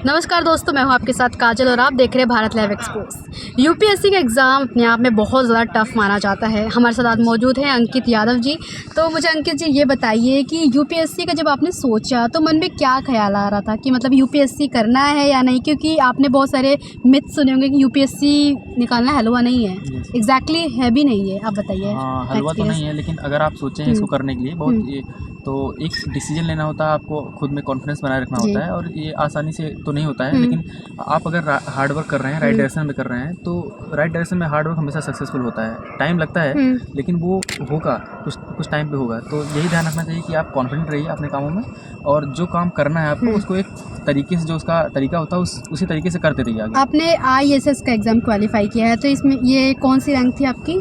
नमस्कार दोस्तों, मैं हूं आपके साथ काजल और आप देख रहे हैं भारत लाइव एक्सपोज। यूपीएससी का एग्ज़ाम अपने आप में बहुत ज़्यादा टफ माना जाता है। हमारे साथ आज मौजूद हैं अंकित यादव जी। तो मुझे अंकित जी ये बताइए कि यूपीएससी का जब आपने सोचा तो मन में क्या ख्याल आ रहा था कि मतलब यूपीएससी करना है या नहीं, क्योंकि आपने बहुत सारे मिथ सुने होंगे कि यूपीएससी निकालना हलवा नहीं है। एग्जैक्टली है भी नहीं है, आप बताइए। हाँ, हलवा तो नहीं है, लेकिन अगर आप सोचें इसको करने के लिए बहुत ये तो एक डिसीजन लेना होता है, आपको खुद में कॉन्फिडेंस बनाए रखना होता है और ये आसानी से तो नहीं होता है। लेकिन आप अगर हार्ड वर्क कर रहे हैं, राइट डायरेक्शन में कर रहे हैं, तो राइट डायरेक्शन में हार्ड वर्क हमेशा सक्सेसफुल होता है। टाइम लगता है लेकिन वो होगा, कुछ टाइम पे होगा। तो यही ध्यान रखना चाहिए कि आप कॉन्फिडेंट रहिए अपने कामों में और जो काम करना है आपको उसको एक तरीके से, जो उसका तरीका होता है उसी तरीके से करते रहिए आगे। आपने IAS का एग्ज़ाम क्वालिफाई किया है, तो इसमें ये कौन सी रैंक थी आपकी?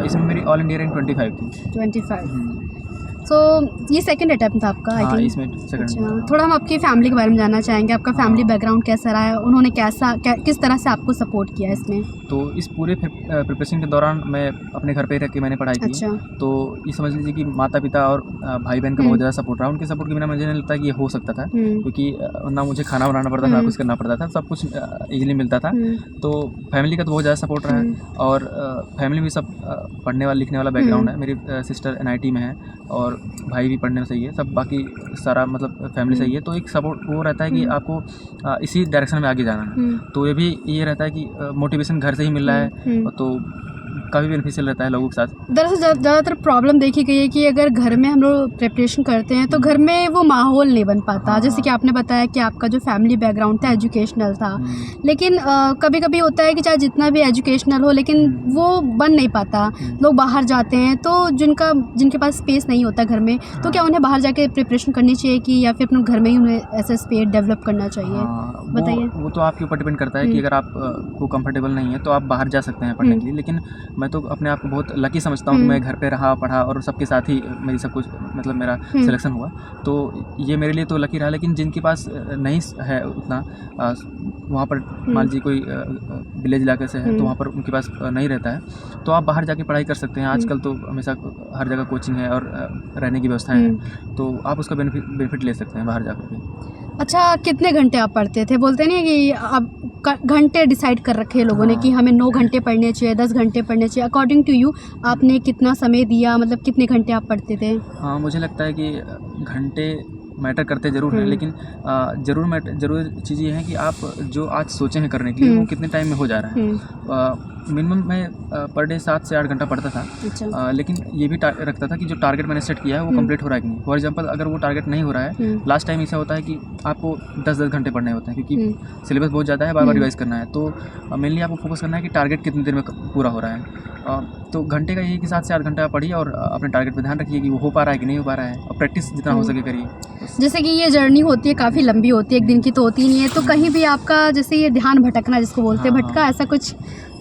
इसमें मेरी ऑल इंडिया रैंक 25 थी। 25। तो ये सेकंड अटेम्प्ट था आपका, आई हाँ, थिंक। इसमें सेकंड। अच्छा, थोड़ा हम आपकी फैमिली के बारे में जानना चाहेंगे। आपका फैमिली बैकग्राउंड कैसा रहा है, उन्होंने किस तरह से आपको सपोर्ट किया इसमें? तो इस पूरे प्रिपरेशन के दौरान मैं अपने घर पे ही रह के मैंने पढ़ाई की। अच्छा। तो ये समझ लीजिए कि माता पिता और भाई बहन का बहुत ज़्यादा सपोर्ट रहा। उनके सपोर्ट के बिना मुझे नहीं लगता कि ये हो सकता था, क्योंकि ना मुझे खाना बनाना पड़ता था, ना कुछ करना पड़ता था, सब कुछ ईजिली मिलता था। तो फैमिली का तो बहुत ज़्यादा सपोर्ट रहा है और फैमिली में सब पढ़ने वाला लिखने वाला बैकग्राउंड है। मेरी सिस्टर NIT में है और भाई भी पढ़ने में सही है, सब बाकी सारा मतलब फैमिली सही है। तो एक सपोर्ट वो रहता है कि आपको इसी डायरेक्शन में आगे जाना है। तो ये भी ये रहता है कि मोटिवेशन घर से ही मिल रहा है, तो काफ़ी बेनिफिशियल रहता है लोगों के साथ। दरअसल ज़्यादातर प्रॉब्लम देखी गई है कि अगर घर में हम लोग प्रिपरेशन करते हैं तो घर में वो माहौल नहीं बन पाता। हाँ, जैसे कि आपने बताया कि आपका जो फैमिली बैकग्राउंड था एजुकेशनल था, लेकिन कभी कभी होता है कि चाहे जितना भी एजुकेशनल हो लेकिन वो बन नहीं पाता। लोग बाहर जाते हैं तो जिनके पास स्पेस नहीं होता घर में, तो क्या उन्हें बाहर जाके प्रिपरेशन करनी चाहिए कि या फिर अपने घर में ही उन्हें ऐसा स्पेस डेवलप करना चाहिए? बताइए। वो तो आपके ऊपर डिपेंड करता है कि अगर आप को कंफर्टेबल नहीं है तो आप बाहर जा सकते हैं पढ़ने के लिए। लेकिन मैं तो अपने आप को बहुत लकी समझता हूँ कि मैं घर पे रहा, पढ़ा और सबके साथ ही मेरी सब कुछ मतलब मेरा सिलेक्शन हुआ। तो ये मेरे लिए तो लकी रहा। लेकिन जिनके पास नहीं है उतना, वहाँ पर मान लीजिए कोई विलेज इलाके से है तो वहाँ पर उनके पास नहीं रहता है, तो आप बाहर जाके पढ़ाई कर सकते हैं। आजकल तो हमेशा हर जगह कोचिंग है और रहने की व्यवस्थाएं हैं, तो आप उसका बेनिफिट ले सकते हैं बाहर जाकर के। अच्छा, कितने घंटे आप पढ़ते थे? बोलते नहीं कि अब घंटे डिसाइड कर रखे हैं लोगों ने कि हमें 9 घंटे पढ़ने चाहिए, 10 घंटे पढ़ने चाहिए। अकॉर्डिंग टू यू आपने कितना समय दिया, मतलब कितने घंटे आप पढ़ते थे? हाँ, मुझे लगता है कि घंटे मैटर करते ज़रूर हैं, लेकिन ज़रूर चीज़ ये है कि आप जो आज सोचे हैं करने के लिए वो कितने टाइम में हो जा रहा है। मिनिमम मैं पर डे 7 से 8 घंटा पढ़ता था। अच्छा। लेकिन ये भी रखता था कि जो टारगेट मैंने सेट किया है वो कंप्लीट हो रहा है कि नहीं। फॉर एग्जांपल, अगर वो टारगेट नहीं हो रहा है, लास्ट टाइम ऐसा होता है कि आपको 10-10 घंटे पढ़ने होते हैं क्योंकि सिलेबस बहुत ज़्यादा है, बार-बार रिवाइज़ करना है। तो मेनली आपको फोकस करना है कि टारगेट कितनी देर में पूरा हो रहा है। तो घंटे का यही कि 7 से 8 घंटा पढ़िए और अपने टारगेट पे ध्यान रखिए कि वो हो पा रहा है कि नहीं हो पा रहा है, और प्रैक्टिस जितना हो सके करिए। जैसे कि ये जर्नी होती है, काफ़ी लंबी होती है, एक दिन की तो होती नहीं है, तो कहीं भी आपका जैसे ये ध्यान भटकना जिसको बोलते हैं, भटका ऐसा कुछ?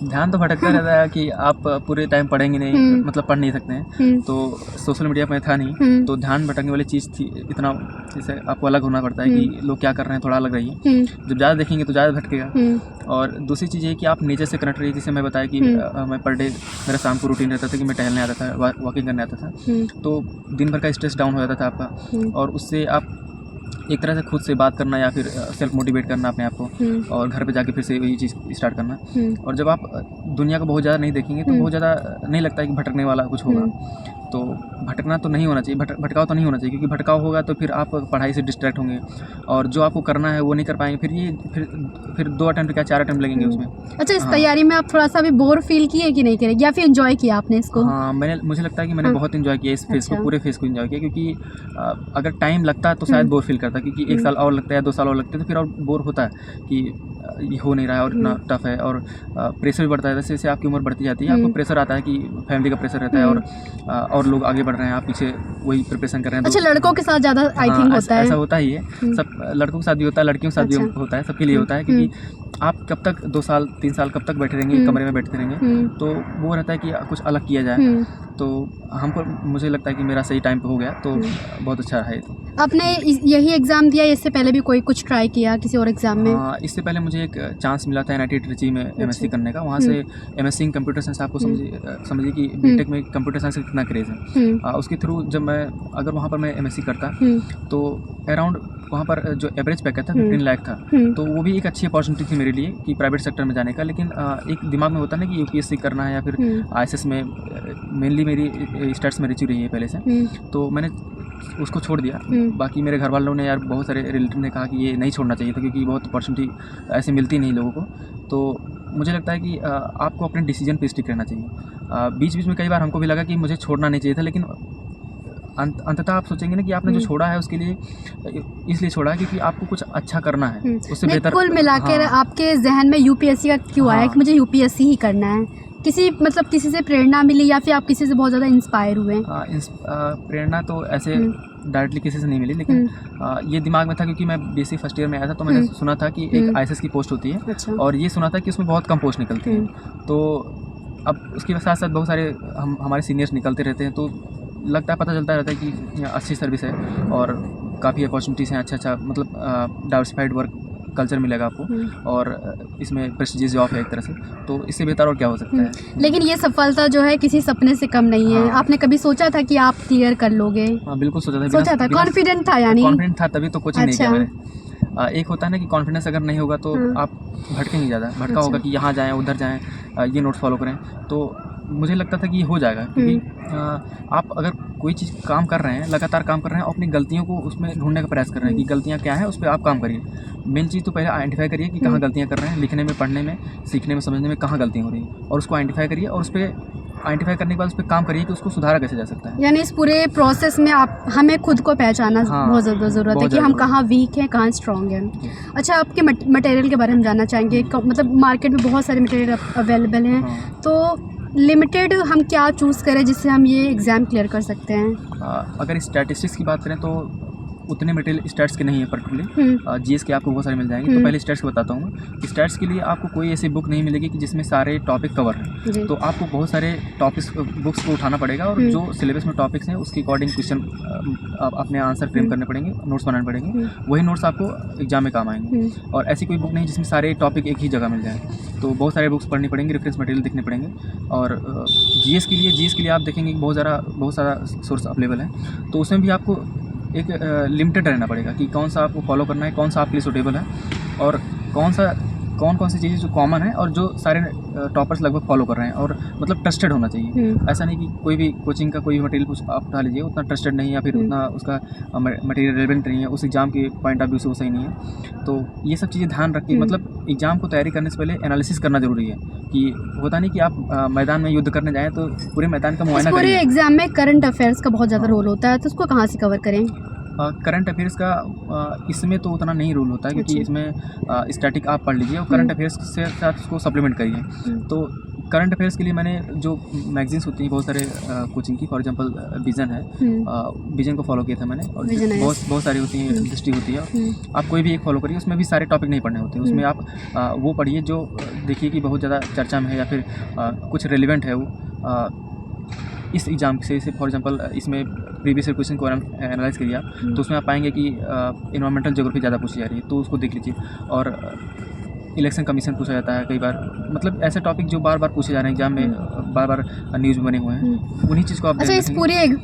ध्यान तो भटकता रहता है कि आप पूरे टाइम पढ़ेंगे नहीं, मतलब पढ़ नहीं सकते हैं। तो सोशल मीडिया में था नहीं, तो ध्यान भटकने वाली चीज़ थी इतना, जैसे आपको अलग होना पड़ता है कि लोग क्या कर रहे हैं, थोड़ा अलग रहिए। जब ज़्यादा देखेंगे तो ज़्यादा भटकेगा। और दूसरी चीज़ ये कि आप नेचर से कनेक्ट रहिए। जैसे मैं बताया कि मैं पर डे मेरा शाम को रूटीन रहता था कि मैं टहलने आता था, वॉकिंग करने आता था, तो दिन भर का स्ट्रेस डाउन हो जाता था आपका, और उससे आप एक तरह से खुद से बात करना या फिर सेल्फ मोटिवेट करना अपने आप को, और घर पे जाके फिर से वही चीज़ स्टार्ट करना। और जब आप दुनिया को बहुत ज़्यादा नहीं देखेंगे तो बहुत ज़्यादा नहीं लगता है कि भटकने वाला कुछ होगा। तो भटकना तो नहीं होना चाहिए, भटकाव तो नहीं होना चाहिए, क्योंकि भटकाव होगा तो फिर आप पढ़ाई से डिस्ट्रैक्ट होंगे और जो आपको करना है वो नहीं कर पाएंगे। फिर 2 अटेम्प्ट क्या 4 अटेम्प्ट लगेंगे उसमें। अच्छा, इस तैयारी में आप थोड़ा सा भी बोर फील किए कि नहीं करेंगे, या फिर एंजॉय किया आपने इसको? हाँ, मुझे लगता है कि मैंने बहुत एंजॉय किया इस फेज़ को, पूरे फेज़ को एंजॉय किया, क्योंकि अगर टाइम लगता तो शायद बोर फील करता, क्योंकि 1 साल और लगता है, 2 साल और लगते हैं तो फिर और बोर होता है कि ये हो नहीं रहा है और इतना टफ है, और प्रेशर भी बढ़ता है। जैसे जैसे आपकी उम्र बढ़ती जाती है आपको प्रेशर आता है कि फैमिली का प्रेशर रहता है, और लोग आगे बढ़ रहे हैं, आप पीछे वही प्रिपरेशन कर रहे हैं। अच्छा, लड़कों के साथ ज़्यादा आई थिंक होता है। ऐसा होता ही है, सब लड़कों के साथ भी होता है, लड़कियों के साथ भी होता है, सबके लिए होता है, क्योंकि आप कब तक 2 साल 3 साल कब तक बैठे रहेंगे कमरे में बैठते रहेंगे। तो वो रहता है कि कुछ अलग किया जाए। तो हमको मुझे लगता है कि मेरा सही टाइम पे हो गया, तो बहुत अच्छा है। आपने यही एग्ज़ाम दिया, इससे पहले भी कोई कुछ ट्राई किया किसी और एग्ज़ाम में? हाँ, इससे पहले मुझे एक चांस मिला था NIT ट्रिची में MSc करने का। वहाँ से MSc इन कंप्यूटर साइंस, आपको समझिए कि बीटेक में कंप्यूटर साइंस का कितना क्रेज़ है। उसके थ्रू जब मैं अगर वहाँ पर मैं MSc करता तो अराउंड वहाँ पर जो एवरेज पैकेज था 15 लाख था, तो वो भी एक अच्छी अपॉर्चुनिटी थी मेरे लिए कि प्राइवेट सेक्टर में जाने का। लेकिन एक दिमाग में होता ना कि यूपीएससी करना है या फिर आईएएस में, मेनली मेरी स्टैट्स में रुचि रही है पहले से, तो मैंने उसको छोड़ दिया। बाकी मेरे घर वालों ने यार, बहुत सारे रिलेटिव ने कहा कि ये नहीं छोड़ना चाहिए था क्योंकि बहुत अपॉर्चुनिटी ऐसे मिलती नहीं लोगों को। तो मुझे लगता है कि आपको अपने डिसीजन पे स्टिक रहना चाहिए। बीच बीच में कई बार हमको भी लगा कि मुझे छोड़ना नहीं चाहिए था, लेकिन अंततः आप सोचेंगे ना कि आपने जो छोड़ा है उसके लिए इसलिए छोड़ा है क्योंकि आपको कुछ अच्छा करना है, उससे बेहतर। कुल मिलाकर आपके जहन में यूपीएससी का क्यों आया कि मुझे यूपीएससी ही करना है? किसी से प्रेरणा मिली या फिर आप किसी से बहुत ज़्यादा इंस्पायर हुए? प्रेरणा तो ऐसे डायरेक्टली किसी से नहीं मिली, लेकिन ये दिमाग में था क्योंकि मैं बीएससी फर्स्ट ईयर में आया था, तो मैंने सुना था कि एक आईएएस की पोस्ट होती है। अच्छा। और ये सुना था कि उसमें बहुत कम पोस्ट निकलती हैं। तो अब उसके साथ साथ बहुत सारे हमारे सीनियर्स निकलते रहते हैं, तो लगता है, पता चलता रहता है कि अच्छी सर्विस है और काफ़ी अपॉर्चुनिटीज़ हैं, अच्छा मतलब डाइवर्सिफाइड वर्क कल्चर मिलेगा आपको और इसमें प्रेस्टिजियस जॉब है एक तरह से, तो इससे बेहतर और क्या हो सकता है। लेकिन ये सफलता जो है किसी सपने से कम नहीं है। आपने कभी सोचा था कि आप क्लियर कर लोगे? हाँ, बिल्कुल सोचा था। कॉन्फिडेंट था? यानी कॉन्फिडेंट था, तभी तो कोचिंग नहीं किया मैंने। एक होता है ना कि कॉन्फिडेंस अगर नहीं होगा तो आप भटकेंगे ज़्यादा, भटका होगा कि यहाँ जाएँ उधर जाएँ, ये नोट्स फॉलो करें। तो मुझे लगता था कि ये हो जाएगा क्योंकि आप अगर कोई चीज़ काम कर रहे हैं, लगातार काम कर रहे हैं, अपनी गलतियों को उसमें ढूंढने का प्रयास कर रहे हैं कि गलतियाँ क्या हैं, उस पर आप काम करिए। मेन चीज़ तो पहले आइडेंटिफाई करिए कि कहाँ गलतियाँ कर रहे हैं, लिखने में, पढ़ने में, सीखने में, समझने में कहाँ गलतियाँ हो रही हैं, और उसको आइडेंटिफाई करिए और उस पर आइडेंटिफाई करने के बाद उस पर काम करिए कि उसको सुधारा कैसे जा सकता है। यानी इस पूरे प्रोसेस में हमें खुद को पहचाना बहुत ज़्यादा ज़रूरत है कि हम कहाँ वीक हैं, कहाँ स्ट्रॉन्ग हैं। अच्छा, आपके मटेरियल के बारे में जानना चाहेंगे। मतलब मार्केट में बहुत सारे मटेरियल अवेलेबल हैं, तो लिमिटेड हम क्या चूज़ करें जिससे हम ये एग्ज़ाम क्लियर कर सकते हैं? अगर स्टैटिस्टिक्स की बात करें तो उतने मटेरियल स्टैट्स के नहीं है पर्टिकुलरली। जीएस के आपको बहुत सारे मिल जाएंगे। तो पहले स्टैट्स के बताता हूँ कि स्टैट्स के लिए आपको कोई ऐसी बुक नहीं मिलेगी कि जिसमें सारे टॉपिक कवर हैं। तो आपको बहुत सारे टॉपिक्स बुक्स को उठाना पड़ेगा और जो सिलेबस में टॉपिक्स हैं उसके अकॉर्डिंग क्वेश्चन अपने आंसर फ्रेम करने पड़ेंगे, नोट्स बनाने पड़ेंगे। वही नोट्स आपको एग्जाम में काम आएंगे। और ऐसी कोई बुक नहीं जिसमें सारे टॉपिक एक ही जगह मिल जाए, तो बहुत सारे बुक्स पढ़नी पड़ेंगे, रेफरेंस मटेरियल देखने पड़ेंगे। और जीएस के लिए आप देखेंगे कि बहुत सारा सोर्स अवेलेबल है, तो उसमें भी आपको एक लिमिटेड रहना पड़ेगा कि कौन सा आपको फॉलो करना है, कौन सा आपके लिए सूटेबल है और कौन सी चीज़ें जो कॉमन है और जो सारे टॉपर्स लगभग फॉलो कर रहे हैं, और मतलब ट्रस्टेड होना चाहिए। ऐसा नहीं कि कोई भी कोचिंग का कोई भी मटेरियल आप उठा लीजिए, उतना ट्रस्टेड नहीं है या फिर उतना उसका मटेरियल रेलेवेंट नहीं है, उस एग्ज़ाम के पॉइंट ऑफ व्यू से वो सही नहीं है। तो ये सब चीज़ें ध्यान रखिए। मतलब एग्ज़ाम को तैयारी करने से पहले एनालिसिस करना जरूरी है कि होता नहीं कि आप मैदान में युद्ध करने जाएँ तो पूरे मैदान का मुआयना करिए। पूरे एग्जाम में करंट अफेयर्स का बहुत ज़्यादा रोल होता है, तो उसको कहाँ से कवर करें? करंट अफेयर्स का इसमें तो उतना नहीं रोल होता है क्योंकि इसमें स्टैटिक आप पढ़ लीजिए और करंट अफेयर्स के साथ उसको सप्लीमेंट करिए। तो करंट अफेयर्स के लिए मैंने जो मैगजीन्स होती हैं बहुत सारे कोचिंग की, फॉर एग्जांपल विजन है, विजन को फॉलो किया था मैंने, और बहुत सारी होती हैं, दृष्टि होती है, आप कोई भी एक फॉलो करिए। उसमें भी सारे टॉपिक नहीं पढ़ने होते, उसमें आप वो पढ़िए जो देखिए कि बहुत ज़्यादा चर्चा में है या फिर कुछ रेलिवेंट है वो इस एग्ज़ाम से। फॉर एग्जांपल इसमें प्रीवियस ईयर क्वेश्चन को एनालाइज करिए आप, तो उसमें आप पाएंगे कि इन्वायरमेंटल ज्योग्राफी ज़्यादा पूछी जा रही है, तो उसको देख लीजिए। और इलेक्शन कमीशन पूछा जाता है कई बार, मतलब ऐसे टॉपिक जो बार बार पूछे जा रहे हैं एग्जाम में, बार बार न्यूज़ में बने हुए हैं, उन्हीं चीज़ को आप। अच्छा, इस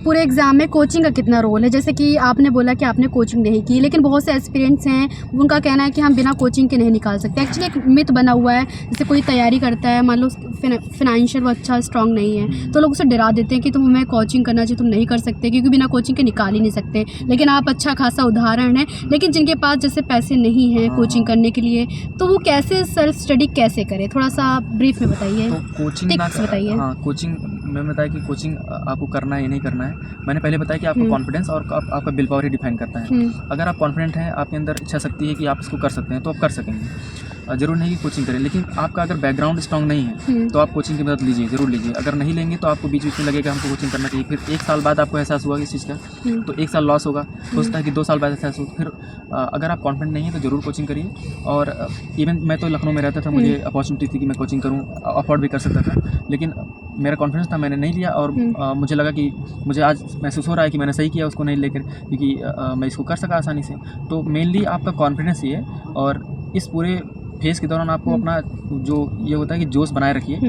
पूरे एग्जाम में कोचिंग का कितना रोल है? जैसे कि आपने बोला कि आपने कोचिंग नहीं की, लेकिन बहुत से एस्पिरेंट्स हैं उनका कहना है कि हम बिना कोचिंग के नहीं निकाल सकते। एक्चुअली एक मिथ बना हुआ है, जैसे कोई तैयारी करता है, मान लो फिनेंशियल वो अच्छा स्ट्रॉन्ग नहीं है, तो लोग उसे डरा देते हैं कि तुम हमें कोचिंग करना चाहिए, तुम नहीं कर सकते क्योंकि बिना कोचिंग के निकाल ही नहीं सकते। लेकिन आप अच्छा खासा उदाहरण है। लेकिन जिनके पास जैसे पैसे नहीं हैं कोचिंग करने के लिए, तो वो कैसे सेल्फ स्टडी कैसे करें? थोड़ा सा ब्रीफ में बताइए। तो कोचिंग बताइए। हाँ, कोचिंग मैंने बताया कि कोचिंग आपको करना है या नहीं करना है। मैंने पहले बताया कि आपको कॉन्फिडेंस और आपका विल पावर ही डिफाइन करता है। अगर आप कॉन्फिडेंट हैं, आपके अंदर इच्छा शक्ति है कि आप इसको कर सकते हैं, तो आप कर सकेंगे। जरूर नहीं कि कोचिंग करें, लेकिन आपका अगर बैकग्राउंड स्ट्रांग नहीं है तो आप कोचिंग की मदद लीजिए, जरूर लीजिए। अगर नहीं लेंगे तो आपको बीच बीच में लगेगा हमको कोचिंग करना चाहिए, फिर 1 साल बाद आपको एहसास हुआ इस चीज़ का, तो 1 साल लॉस होगा। हो सकता है कि 2 साल बाद एहसास हो। फिर अगर आप कॉन्फिडेंट नहीं है तो ज़रूर कोचिंग करिए। और इवन मैं तो लखनऊ में रहता था, मुझे अपॉर्चुनिटी थी कि मैं कोचिंग करूँ, अफोर्ड भी कर सकता था, लेकिन मेरा कॉन्फिडेंस था, मैंने नहीं लिया। और मुझे लगा कि मुझे आज महसूस हो रहा है कि मैंने सही किया उसको नहीं लेकर, क्योंकि मैं इसको कर सका आसानी से। तो मेनली आपका कॉन्फिडेंस ही है। और इस पूरे फेज़ के दौरान आपको अपना जो ये होता है कि जोश बनाए रखिए,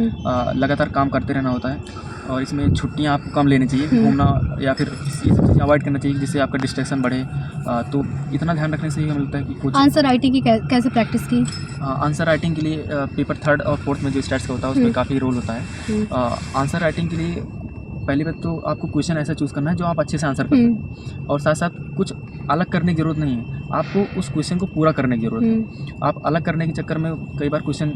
लगातार काम करते रहना होता है, और इसमें छुट्टियाँ आपको कम लेनी चाहिए, घूमना या फिर ये सब चीज़ें अवॉइड करना चाहिए जिससे आपका डिस्ट्रैक्शन बढ़े। तो इतना ध्यान रखने से ही हमें लगता है कि कुछ। आंसर राइटिंग की कैसे प्रैक्टिस की? आंसर राइटिंग के लिए पेपर 3rd और 4th में जो स्टैट्स का होता है उसमें काफ़ी रोल होता है। आंसर राइटिंग के लिए पहली बात तो आपको क्वेश्चन ऐसा चूज़ करना है जो आप अच्छे से आंसर कर सकें, और साथ साथ कुछ अलग करने की ज़रूरत नहीं है, आपको उस क्वेश्चन को पूरा करने की ज़रूरत है। आप अलग करने के चक्कर में कई बार क्वेश्चन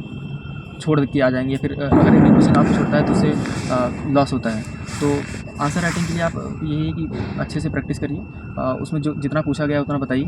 छोड़ के आ जाएंगे, फिर अगर एक क्वेश्चन आपको छूटता है तो उससे लॉस होता है। तो आंसर राइटिंग के लिए आप यही है कि अच्छे से प्रैक्टिस करिए, उसमें जो जितना पूछा गया उतना बताइए,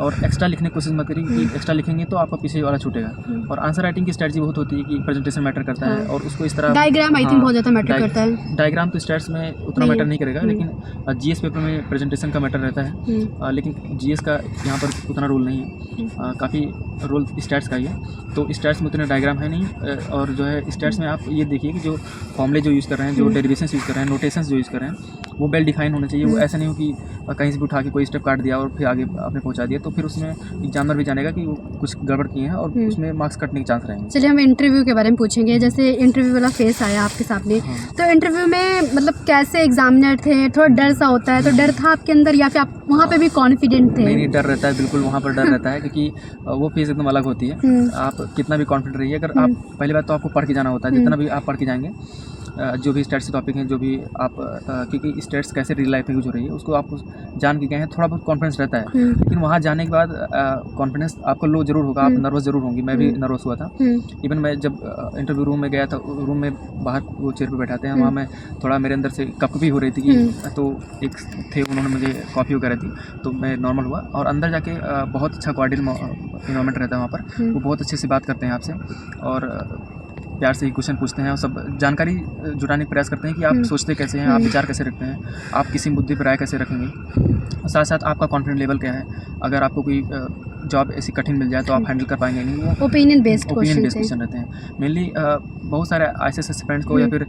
और एक्स्ट्रा लिखने की कोशिश मत करिए कि एक्स्ट्रा लिखेंगे तो आपका पीछे वाला छूटेगा। और आंसर राइटिंग की स्ट्रैटेजी बहुत होती है कि प्रेजेंटेशन मैटर करता है, और उसको इस तरह डायग्राम आई थिंक बहुत ज़्यादा मैटर करता है। डायग्राम तो स्टैट्स में उतना मैटर नहीं करेगा, लेकिन जीएस पेपर में प्रेजेंटेशन का मैटर रहता है, लेकिन जीएस का यहाँ पर उतना रोल नहीं है, काफ़ी रोल स्टैट्स का ही है। तो स्टैट्स में उतने डायग्राम है नहीं, और जो है स्टैट्स में आप ये देखिए कि जो फॉर्मूले जो यूज़ कर रहे हैं, जो डेरिवेशंस यूज़ कर रहे हैं, नोटेशंस जो यूज़ कर रहे हैं, वो वेल डिफाइन होने चाहिए। वो ऐसा नहीं हो कि कहीं से भी उठा के कोई स्टेप काट दिया और फिर आगे आपने पहुंचा दिया, तो फिर उसमें एग्जामिनर भी जानेगा कि वो कुछ गड़बड़ किए हैं और उसमें मार्क्स कटने के चांस रहेंगे। चलिए हम इंटरव्यू के बारे में पूछेंगे। जैसे इंटरव्यू वाला फेस आया आपके सामने, तो इंटरव्यू में मतलब कैसे एग्जामिनर थे? थोड़ा डर सा होता है, तो डर था आपके अंदर या फिर आप वहाँ पे भी कॉन्फिडेंट थे? नहीं, डर रहता है, बिल्कुल वहाँ पर डर रहता है, क्योंकि वो फेज़ एकदम अलग होती है। आप कितना भी कॉन्फिडेंट रहिए, अगर आप पहली बात तो आपको पढ़ के जाना होता है, जितना भी आप पढ़ के जाएंगे, जो भी स्टैट्स टॉपिक हैं, जो भी आप क्योंकि स्टैट्स कैसे रियल लाइफ में यूज हो रही है उसको आपको जान के गए हैं, थोड़ा बहुत कॉन्फिडेंस रहता है। लेकिन वहाँ जाने के बाद कॉन्फिडेंस आपको लो जरूर होगा, आप नर्वस जरूर होंगी। मैं भी नर्वस हुआ था। इवन मैं जब इंटरव्यू रूम में गया था, रूम में बाहर वो चेयर पर बैठाते हैं, वहाँ मैं थोड़ा मेरे अंदर से कपकपी हो रही थी कि तो एक थे उन्होंने मुझे कॉफ़ी वगैरह दी, तो मैं नॉर्मल हुआ। और अंदर जाके बहुत अच्छा कोऑर्डिनेट इन्वायरमेंट रहता है वहाँ पर, वो बहुत अच्छे से बात करते हैं आपसे, और प्यार से ही क्वेश्चन पूछते हैं, और सब जानकारी जुटाने का प्रयास करते हैं कि आप सोचते कैसे हैं, आप विचार कैसे रखते हैं, आप किसी मुद्दे पर राय कैसे रखेंगे, साथ साथ आपका कॉन्फिडेंस लेवल क्या है। अगर आपको कोई जॉब ऐसी कठिन मिल जाए तो आप हैंडल कर पाएंगे नहीं, वो ओपिनियन बेस्ड क्वेश्चन रहते हैं मेनली। बहुत सारे ऐसे एस्पिरेंट्स को या फिर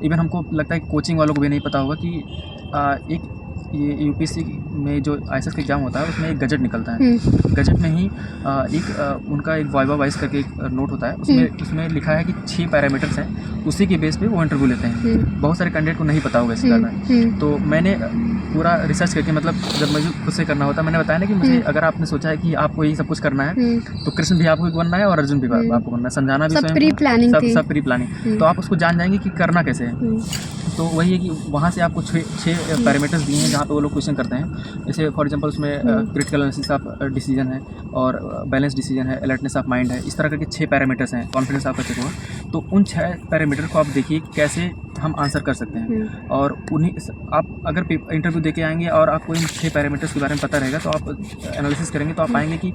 इवन हमको लगता है कोचिंग वालों को भी नहीं पता होगा कि एक ये यूपीएससी में जो आईएएस का एग्जाम होता है उसमें एक गजट निकलता है। गजट में ही उनका एक वाइवा वाइस करके एक नोट होता है, उसमें लिखा है कि 6 पैरामीटर्स हैं, उसी के बेस पे वो इंटरव्यू लेते हैं। बहुत सारे कैंडिडेट को नहीं पता होगा इसके बारे में। तो मैंने पूरा रिसर्च करके, मतलब जब मुझे खुद से करना होता है, मैंने बताया ना कि मुझे अगर आपने सोचा है कि आपको यही सब कुछ करना है, तो कृष्ण भी आपको बनना है और अर्जुन भी आपको बनना है, समझाना भी सब प्री प्लानिंग, तो आप उसको जान जाएंगे कि करना कैसे है। तो वही है कि वहाँ से आपको 6 पैरामीटर्स दिए हैं जहाँ पे वो लोग क्वेश्चन करते हैं। जैसे फॉर एग्जांपल उसमें क्रिटिकल एनालिसिस ऑफ डिसीजन है, और बैलेंस डिसीजन है, अलर्टनेस ऑफ माइंड है, इस तरह करके 6 पैरामीटर्स हैं, कॉन्फिडेंस आपका चेक होगा। तो उन 6 पैरामीटर को आप देखिए कैसे हम आंसर कर सकते हैं, और उन्हीं आप अगर इंटरव्यू दे के आएंगे और आपको इन 6 पैरामीटर्स के बारे में पता रहेगा, तो आप एनालिसिस करेंगे तो आप पाएंगे कि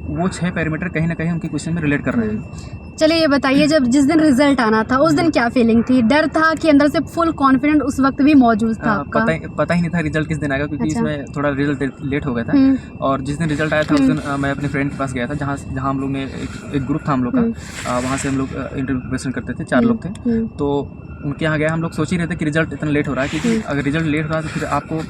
वो 6 पैरामीटर कहीं ना कहीं उनके क्वेश्चन में रिलेट कर रहे हैं। चलिए ये बताइए, जब जिस दिन रिजल्ट आना था उस दिन क्या फीलिंग थी? डर था कि अंदर से फुल कॉन्फिडेंट उस वक्त भी मौजूद था आपका? पता ही नहीं था रिजल्ट किस दिन आएगा, क्योंकि इसमें थोड़ा रिजल्ट लेट हो गया था। और जिस दिन रिजल्ट आया था उस दिन मैं अपने फ्रेंड के पास गया था, जहाँ हम लोग ने एक ग्रुप था हम लोग का, वहाँ से हम लोग इंटरव्यू प्रिपरेशन करते थे, 4 लोग थे। तो उनके यहाँ गया, हम लोग सोच ही रहे थे कि रिजल्ट इतना लेट हो रहा है, क्योंकि अगर रिजल्ट लेट हो रहा है तो फिर आपको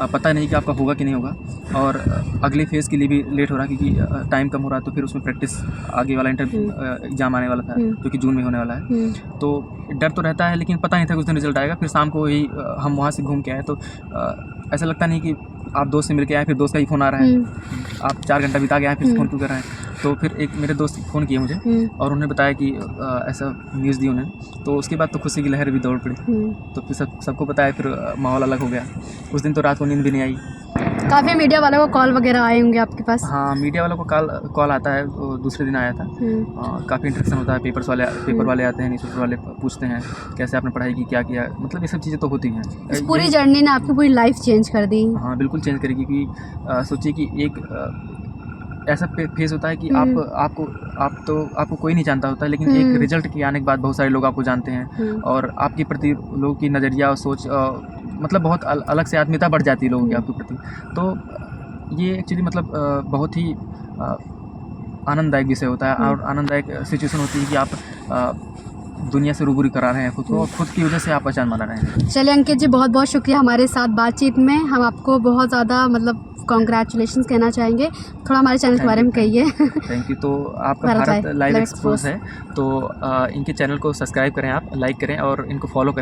पता नहीं कि आपका होगा कि नहीं होगा, और अगले फेज़ के लिए भी लेट हो रहा है क्योंकि टाइम कम हो रहा है। तो फिर उसमें प्रैक्टिस, आगे वाला एग्जाम आने वाला था जो कि जून में होने वाला है, तो डर तो रहता है, लेकिन पता नहीं था कि उस दिन रिजल्ट आएगा। फिर शाम को ही हम वहाँ से घूम के आए, तो ऐसा लगता नहीं कि आप दोस्त से मिल के आए, फिर दोस्त का ही फ़ोन आ रहा है, आप 4 घंटा बिता के आए, फिर फ़ोन क्यों कर रहे हैं। तो फिर एक मेरे दोस्त फ़ोन किए मुझे, और उन्होंने बताया कि ऐसा न्यूज़ दी उन्हें, तो उसके बाद तो खुशी की लहर भी दौड़ पड़ी। तो फिर सबको बताया, फिर माहौल अलग हो गया। उस दिन तो रात को नींद भी नहीं आई। काफ़ी मीडिया वालों को कॉल वगैरह आए होंगे आपके पास? हाँ, मीडिया वालों को कॉल आता है, तो दूसरे दिन आया था। काफ़ी इंटरेक्शन होता है, पेपर वाले आते हैं, न्यूज़पेपर वाले पूछते हैं कैसे आपने पढ़ाई की, क्या किया, मतलब ये सब चीज़ें तो होती हैं। इस पूरी जर्नी ने आपकी पूरी लाइफ चेंज कर दी? हाँ, बिल्कुल चेंज करेगी, क्योंकि सोचिए कि एक ऐसा फेज़ होता है कि आपको कोई नहीं जानता होता है, लेकिन एक रिजल्ट के आने के बाद बहुत सारे लोग आपको जानते हैं, और आपके प्रति लोगों की नज़रिया और सोच, मतलब बहुत अलग से आत्मीयता बढ़ जाती है लोगों की आपके प्रति। तो ये एक्चुअली मतलब बहुत ही आनंददायक विषय होता है, और आनंददायक सिचुएशन होती है कि आप दुनिया से रूबरू करा रहे हैं खुद को, और खुद की वजह से आप पहचान बना रहे हैं। चलिए अंकित जी, बहुत बहुत शुक्रिया हमारे साथ बातचीत में। हम आपको बहुत ज़्यादा मतलब कॉन्ग्रेचुलेशन कहना चाहेंगे? थोड़ा हमारे चैनल के बारे में कहिए। Thank you. तो आपका भारत लाइव एक्सपोज है, तो इनके चैनल को सब्सक्राइब करें, आप लाइक करें और इनको फॉलो करें।